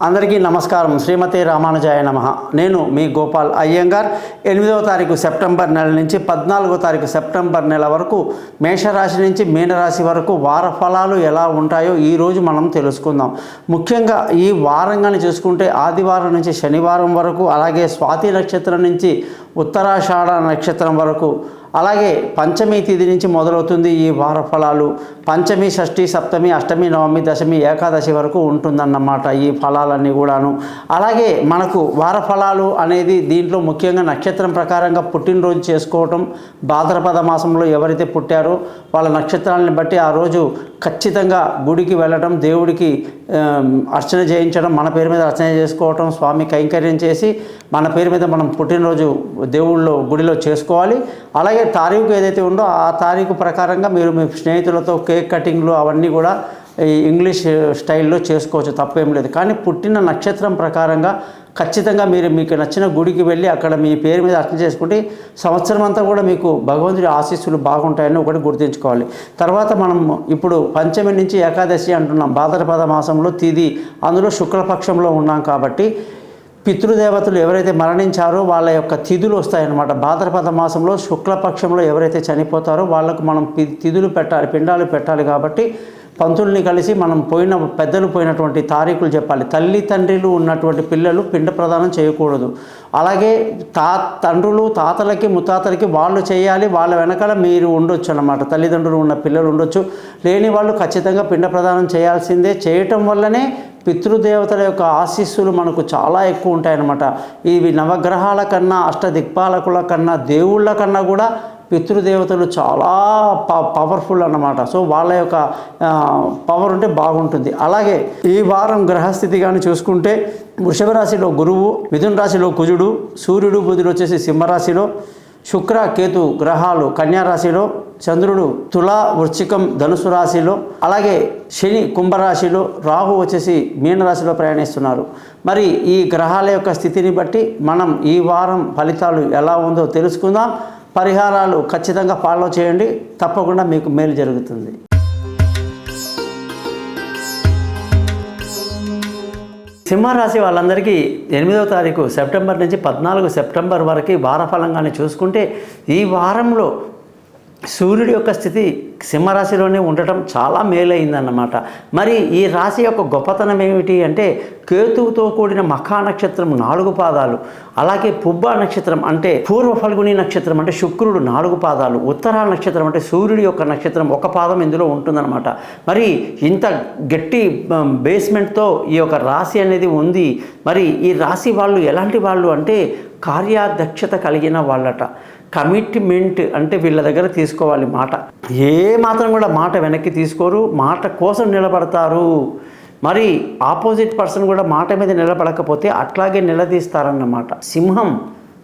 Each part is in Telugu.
అందరికీ నమస్కారం. శ్రీమతి రామానుజాయ నమః. నేను మీ గోపాల్ అయ్యంగార్. 8వ తారీఖు సెప్టెంబర్ నెల నుంచి 14వ తారీఖు సెప్టెంబర్ నెల వరకు మేషరాశి నుంచి మీనరాశి వరకు వార ఫలాలు ఎలా ఉంటాయో ఈరోజు మనం తెలుసుకుందాం. ముఖ్యంగా ఈ వారంగాని చూసుకుంటే ఆదివారం నుంచి శనివారం వరకు, అలాగే స్వాతి నక్షత్రం నుంచి ఉత్తరాషాఢ నక్షత్రం వరకు, అలాగే పంచమి తిథి నుంచి మొదలవుతుంది ఈ వార ఫలాలు. పంచమి, షష్ఠి, సప్తమి, అష్టమి, నవమి, దశమి, ఏకాదశి వరకు ఉంటుందన్నమాట ఈ ఫలాలన్నీ కూడాను. అలాగే మనకు వార ఫలాలు అనేది దీంట్లో ముఖ్యంగా నక్షత్రం ప్రకారంగా పుట్టినరోజు చేసుకోవటం, భాద్రపద మాసంలో ఎవరైతే పుట్టారో వాళ్ళ నక్షత్రాలను బట్టి ఆ రోజు ఖచ్చితంగా గుడికి వెళ్ళడం, దేవుడికి అర్చన చేయించడం, మన పేరు మీద అర్చన చేసుకోవటం, స్వామి కైంకర్యం చేసి మన పేరు మీద మనం పుట్టినరోజు దేవుళ్ళో గుడిలో చేసుకోవాలి. అలాగే తారీఖు ఏదైతే ఉందో ఆ తారీఖు ప్రకారంగా మీరు మీ స్నేహితులతో కేక్ కటింగ్లు అవన్నీ కూడా ఈ ఇంగ్లీష్ స్టైల్లో చేసుకోవచ్చు, తప్పేం లేదు. కానీ పుట్టిన నక్షత్రం ప్రకారంగా ఖచ్చితంగా మీకు నచ్చిన గుడికి వెళ్ళి అక్కడ మీ పేరు మీద అర్చన చేసుకుంటే సంవత్సరం అంతా కూడా మీకు భగవంతుడి ఆశీస్సులు బాగుంటాయని ఒకటి గుర్తుంచుకోవాలి. తర్వాత మనం ఇప్పుడు పంచమి నుంచి ఏకాదశి అంటున్నాం. భాద్రపద మాసంలో తిథి, అందులో శుక్లపక్షంలో ఉన్నాం కాబట్టి పితృదేవతలు ఎవరైతే మరణించారో వాళ్ళ యొక్క తిథులు వస్తాయన్నమాట. భాద్రపద మాసంలో శుక్లపక్షంలో ఎవరైతే చనిపోతారో వాళ్ళకు మనం తిథులు పెట్టాలి, పిండాలు పెట్టాలి. కాబట్టి పంతుల్ని కలిసి మనం పెద్దలు పోయినటువంటి తారీఖులు చెప్పాలి. తల్లి తండ్రులు ఉన్నటువంటి పిల్లలు పిండ ప్రదానం చేయకూడదు. అలాగే తండ్రులు తాతలకి ముత్తాతలకి వాళ్ళు చేయాలి, వాళ్ళ వెనకాల మీరు ఉండొచ్చు అన్నమాట. తల్లిదండ్రులు ఉన్న పిల్లలు ఉండొచ్చు, లేని వాళ్ళు ఖచ్చితంగా పిండ ప్రదానం చేయాల్సిందే. చేయటం వల్లనే పితృదేవతల యొక్క ఆశీస్సులు మనకు చాలా ఎక్కువ ఉంటాయన్నమాట. ఇవి నవగ్రహాల కన్నా, అష్టదిక్పాలకుల కన్నా, దేవుళ్ళ కన్నా కూడా పితృదేవతలు చాలా పవర్ఫుల్ అన్నమాట. సో వాళ్ళ యొక్క పవర్ ఉంటే బాగుంటుంది. అలాగే ఈ వారం గ్రహస్థితి కానీ చూసుకుంటే వృషభ రాశిలో గురువు, మిథున రాశిలో కుజుడు, సూర్యుడు బుధుడు వచ్చేసి సింహరాశిలో, శుక్ర కేతు గ్రహాలు కన్యారాశిలో, చంద్రుడు తుల వృశ్చికం ధనుసు రాశిలో, అలాగే శని కుంభరాశిలో, రాహు వచ్చేసి మీనరాశిలో ప్రయాణిస్తున్నారు. మరి ఈ గ్రహాల యొక్క స్థితిని బట్టి మనం ఈ వారం ఫలితాలు ఎలా ఉందో తెలుసుకుందాం. పరిహారాలు ఖచ్చితంగా ఫాలో చేయండి, తప్పకుండా మీకు మేలు జరుగుతుంది. సింహరాశి వాళ్ళందరికీ 8వ తారీఖు సెప్టెంబర్ నుంచి 14 సెప్టెంబర్ వరకు వారఫలంగానే చూసుకుంటే ఈ వారంలో సూర్యుడి యొక్క స్థితి సింహరాశిలోనే ఉండటం చాలా మేలైందన్నమాట. మరి ఈ రాశి యొక్క గొప్పతనం ఏమిటి అంటే కేతువుతో కూడిన మఖా నక్షత్రం 4 పాదాలు, అలాగే పుబ్బ నక్షత్రం అంటే పూర్వ ఫల్గుని నక్షత్రం అంటే శుక్రుడు 4 పాదాలు, ఉత్తరాల నక్షత్రం అంటే సూర్యుడి యొక్క నక్షత్రం 1 పాదం ఇందులో ఉంటుందన్నమాట. మరి ఇంత గట్టి బేస్మెంట్తో ఈ యొక్క రాశి అనేది ఉంది. మరి ఈ రాశి వాళ్ళు ఎలాంటి వాళ్ళు అంటే కార్యదక్షత కలిగిన వాళ్ళట. కమిట్మెంట్ అంటే వీళ్ళ దగ్గర తీసుకోవాలి మాట. ఏ మాత్రం కూడా మాట వెనక్కి తీసుకోరు, మాట కోసం నిలబడతారు. మరి ఆపోజిట్ పర్సన్ కూడా మాట మీద నిలబడకపోతే అట్లాగే నిలదీస్తారన్నమాట.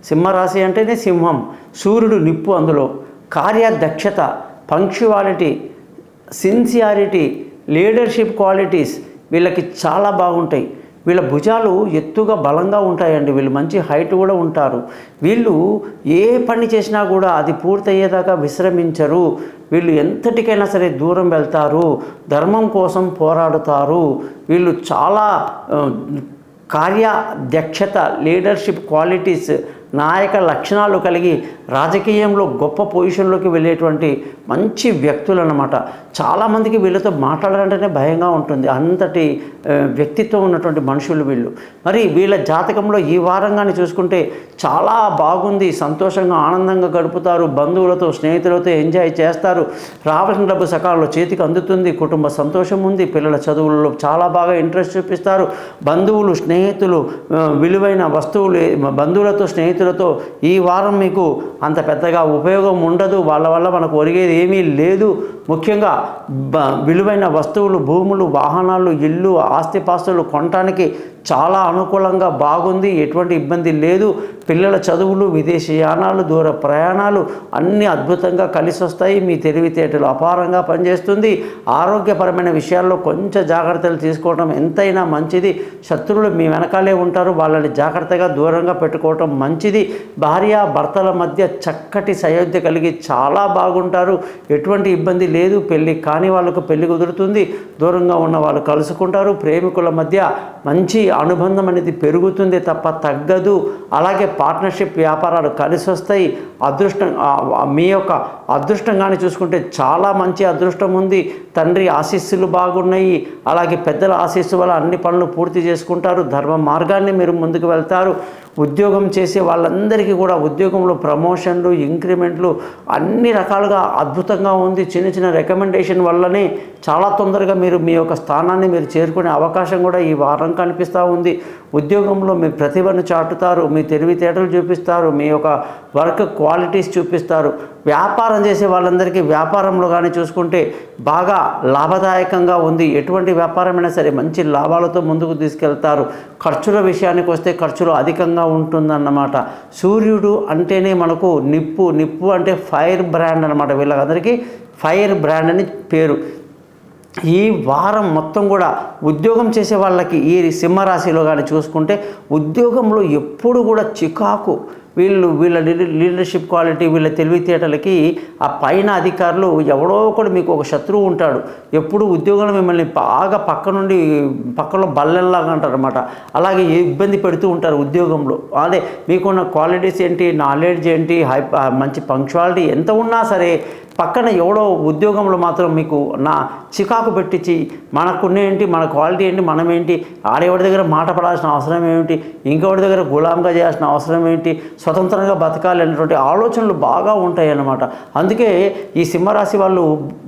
సింహరాశి అంటేనే సింహం, సూర్యుడు నిప్పు, అందులో కార్యదక్షత, పంక్చువాలిటీ, సిన్సియారిటీ, లీడర్షిప్ క్వాలిటీస్ వీళ్ళకి చాలా బాగుంటాయి. వీళ్ళ భుజాలు ఎత్తుగా బలంగా ఉంటాయండి. వీళ్ళు మంచి హైట్ కూడా ఉంటారు. వీళ్ళు ఏ పని చేసినా కూడా అది పూర్తయ్యేదాకా విశ్రమించరు. వీళ్ళు ఎంతటికైనా సరే దూరం వెళ్తారు, ధర్మం కోసం పోరాడుతారు. వీళ్ళు చాలా కార్యదక్షత, లీడర్షిప్ క్వాలిటీస్, నాయక లక్షణాలు కలిగి రాజకీయంలో గొప్ప పొజిషన్లోకి వెళ్ళేటువంటి మంచి వ్యక్తులు అన్నమాట. చాలామందికి వీళ్ళతో మాట్లాడాలంటేనే భయంగా ఉంటుంది, అంతటి వ్యక్తిత్వం ఉన్నటువంటి మనుషులు వీళ్ళు. మరి వీళ్ళ జాతకంలో ఈ వారంగానే చూసుకుంటే చాలా బాగుంది. సంతోషంగా ఆనందంగా గడుపుతారు, బంధువులతో స్నేహితులతో ఎంజాయ్ చేస్తారు, రావాల్సిన డబ్బు సకాలంలో చేతికి అందుతుంది, కుటుంబ సంతోషం ఉంది, పిల్లల చదువులలో చాలా బాగా ఇంట్రెస్ట్ చూపిస్తారు. బంధువులు, స్నేహితులు, విలువైన వస్తువులు, బంధువులతో స్నేహితులతో ఈ వారం మీకు అంత పెద్దగా ఉపయోగం ఉండదు. వాళ్ళ వల్ల మనకు ఒరిగేది ఏమీ లేదు. ముఖ్యంగా విలువైన వస్తువులు, భూములు, వాహనాలు, ఇల్లు, ఆస్తిపాస్తులు కొనటానికి చాలా అనుకూలంగా బాగుంది, ఎటువంటి ఇబ్బంది లేదు. పిల్లల చదువులు, విదేశీ యానాలు, దూర ప్రయాణాలు అన్నీ అద్భుతంగా కలిసి వస్తాయి. మీ తెలివితేటలు అపారంగా పనిచేస్తుంది. ఆరోగ్యపరమైన విషయాల్లో కొంచెం జాగ్రత్తలు తీసుకోవడం ఎంతైనా మంచిది. శత్రువులు మీ వెనకాలే ఉంటారు, వాళ్ళని జాగ్రత్తగా దూరంగా పెట్టుకోవటం మంచిది. భార్య భర్తల మధ్య చక్కటి సయోధ్య కలిగి చాలా బాగుంటారు, ఎటువంటి ఇబ్బంది లేదు. పెళ్ళి కాని వాళ్ళకు పెళ్లి కుదురుతుంది, దూరంగా ఉన్న వాళ్ళు కలుసుకుంటారు. ప్రేమికుల మధ్య మంచి అనుబంధం అనేది పెరుగుతుంది తప్ప తగ్గదు. అలాగే పార్ట్నర్షిప్ వ్యాపారాలు కలిసి వస్తాయి. అదృష్టం మీ యొక్క అదృష్టంగానే చూసుకుంటే చాలా మంచి అదృష్టం ఉంది. తండ్రి ఆశీస్సులు బాగున్నాయి. అలాగే పెద్దల ఆశీస్సు వల్ల అన్ని పనులు పూర్తి చేసుకుంటారు. ధర్మ మార్గాన్ని మీరు ముందుకు వెళ్తారు. ఉద్యోగం చేసే వాళ్ళందరికీ కూడా ఉద్యోగంలో ప్రమోషన్లు, ఇంక్రిమెంట్లు అన్ని రకాలుగా అద్భుతంగా ఉంది. చిన్న చిన్న రికమెండేషన్ వల్లనే చాలా తొందరగా మీరు మీ యొక్క స్థానాన్ని మీరు చేరుకునే అవకాశం కూడా ఈ వారం కనిపిస్తూ ఉంది. ఉద్యోగంలో మీ ప్రతిభను చాటుతారు, మీ తెలివితేటలు చూపిస్తారు, మీ యొక్క వర్క్ క్వాలిటీస్ చూపిస్తారు. వ్యాపారం చేసే వాళ్ళందరికీ వ్యాపారంలో కానీ చూసుకుంటే బాగా లాభదాయకంగా ఉంది. ఎటువంటి వ్యాపారమైనా సరే మంచి లాభాలతో ముందుకు తీసుకెళ్తారు. ఖర్చుల విషయానికి వస్తే ఖర్చులు అధికంగా ఉంటుందన్నమాట. సూర్యుడు అంటేనే మనకు నిప్పు అంటే ఫైర్ బ్రాండ్ అన్నమాట. వీళ్ళందరికీ ఫైర్ బ్రాండ్ అని పేరు. ఈ వారం మొత్తం కూడా ఉద్యోగం చేసే వాళ్ళకి ఈ సింహరాశిలో కానీ చూసుకుంటే ఉద్యోగంలో ఎప్పుడు కూడా చికాకు, వీళ్ళ లీడర్షిప్ క్వాలిటీ, వీళ్ళ తెలివితేటలకి ఆ పైన అధికారులు ఎవడో ఒకడు మీకు ఒక శత్రువు ఉంటాడు. ఎప్పుడు ఉద్యోగంలో మిమ్మల్ని బాగా పక్కలో బల్లెల్లాగా అంటారు అనమాట. అలాగే ఇబ్బంది పెడుతూ ఉంటారు ఉద్యోగంలో. అదే మీకున్న క్వాలిటీస్ ఏంటి, నాలెడ్జ్ ఏంటి, మంచి పంక్చువాలిటీ ఎంత ఉన్నా సరే పక్కన ఎవడో ఉద్యోగంలో మాత్రం మీకు చికాకు పెట్టించి మనకున్నేంటి, మన క్వాలిటీ ఏంటి, మనమేంటి, ఆడేవాడి దగ్గర మాట పడాల్సిన అవసరం ఏమిటి, ఇంకెవరి దగ్గర గులాంగా చేయాల్సిన అవసరం ఏంటి, స్వతంత్రంగా బతకాలి అనేటువంటి ఆలోచనలు బాగా ఉంటాయి అన్నమాట. అందుకే ఈ సింహరాశి వాళ్ళు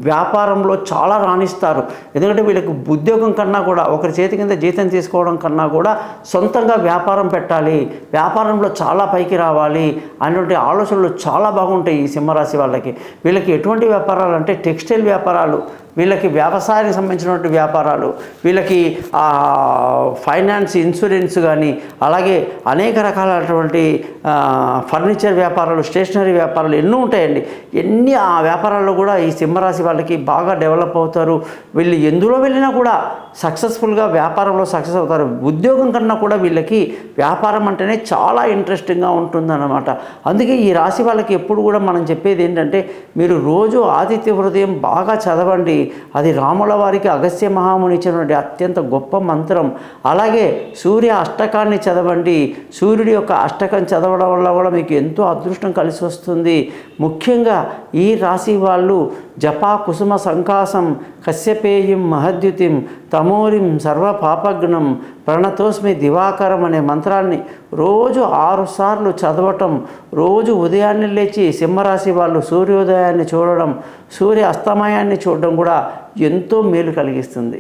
వ్యాపారంలో చాలా రాణిస్తారు. ఎందుకంటే వీళ్ళకి ఉద్యోగం కన్నా కూడా ఒకరి చేతి కింద జీతం తీసుకోవడం కన్నా కూడా సొంతంగా వ్యాపారం పెట్టాలి, వ్యాపారంలో చాలా పైకి రావాలి అనేటువంటి ఆలోచనలు చాలా బాగుంటాయి ఈ సింహరాశి వాళ్ళకి. వీళ్ళకి ఎటువంటి వ్యాపారాలు అంటే టెక్స్టైల్ వ్యాపారాలు, వీళ్ళకి వ్యవసాయానికి సంబంధించినటువంటి వ్యాపారాలు, వీళ్ళకి ఫైనాన్స్, ఇన్సూరెన్స్ కానీ, అలాగే అనేక రకాలైనటువంటి ఫర్నిచర్ వ్యాపారాలు, స్టేషనరీ వ్యాపారాలు ఎన్నో ఉంటాయండి. ఆ వ్యాపారాల్లో కూడా ఈ సింహరాశి వాళ్ళకి బాగా డెవలప్ అవుతారు. వీళ్ళు ఎందులో వెళ్ళినా కూడా సక్సెస్ఫుల్గా వ్యాపారంలో సక్సెస్ అవుతారు. ఉద్యోగం కన్నా కూడా వీళ్ళకి వ్యాపారం అంటేనే చాలా ఇంట్రెస్టింగ్గా ఉంటుందన్నమాట. అందుకే ఈ రాశి వాళ్ళకి ఎప్పుడు కూడా మనం చెప్పేది ఏంటంటే మీరు రోజు ఆదిత్య హృదయం బాగా చదవండి. అది రాముల వారికి అగస్త్య మహాముని ఇచ్చినటువంటి అత్యంత గొప్ప మంత్రం. అలాగే సూర్య అష్టకాన్ని చదవండి. సూర్యుడి యొక్క అష్టకం చదవడం వల్ల కూడా మీకు ఎంతో అదృష్టం కలిసి వస్తుంది. ముఖ్యంగా ఈ రాశి వాళ్ళు జపా కుసుమ సంకాసం కశ్యపేయం మహద్యుతిం తమోరిం సర్వ పాపగ్నం ప్రణతోస్మి దివాకరం అనే మంత్రాన్ని రోజు 6 సార్లు చదవటం, రోజు ఉదయాన్నే లేచి సింహరాశి వాళ్ళు సూర్యోదయాన్ని చూడడం, సూర్య అస్తమయాన్ని చూడడం కూడా ఎంతో మేలు కలిగిస్తుంది.